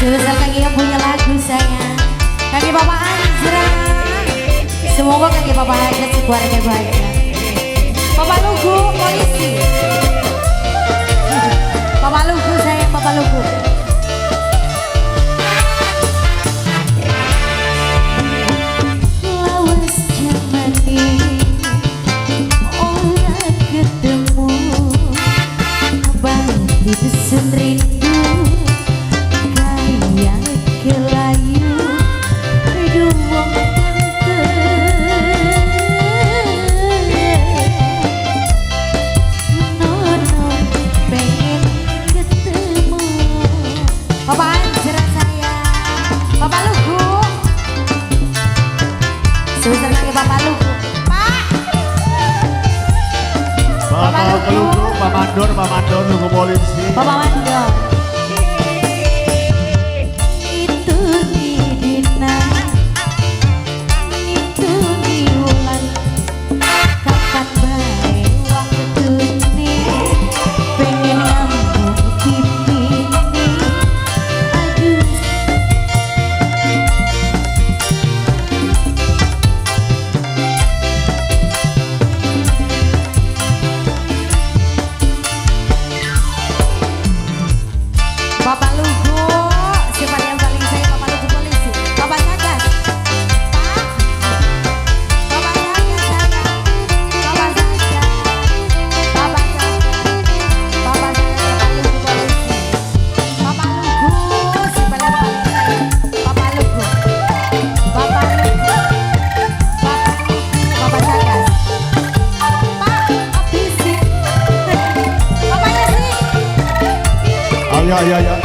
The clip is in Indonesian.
Sebesar kaki yang punya lagu sayang. Kaki Bapak Anjra. Semoga kaki Bapak Haja sekeluarga bahagia. Bapak Lugu polisi. Bapak Lugu sayang, Bapak Lugu. Lawas jamani orang ketemu balik di pesan rindu gaya kelayu hidup wong nono pengen ketemu. Bapak Anjra sayang, Bapak Lugu. Sebesar lagi Bapak Lugu, Pak. Bapak Lugu, Pak Mandor nunggu polisi. Bapak Mandor. Itu di dina, itu di wulan. Kapan bae waktu ini pengen ngambung pipi ini. Aduh. Bapak Lugu, siapa yang paling saya Bapak Lugu polisi? Bapak Sagas, Pak. Bapak Sagas sayang, Bapak Sagas, Bapak Sagas, Bapak Lugu polisi. Bapak Lugu, siapa yang paling saya? Bapak Lugu, Bapak Lugu, Bapak Lugu, Bapak Sagas. Pak, habisin. Bapaknya sih. Ya.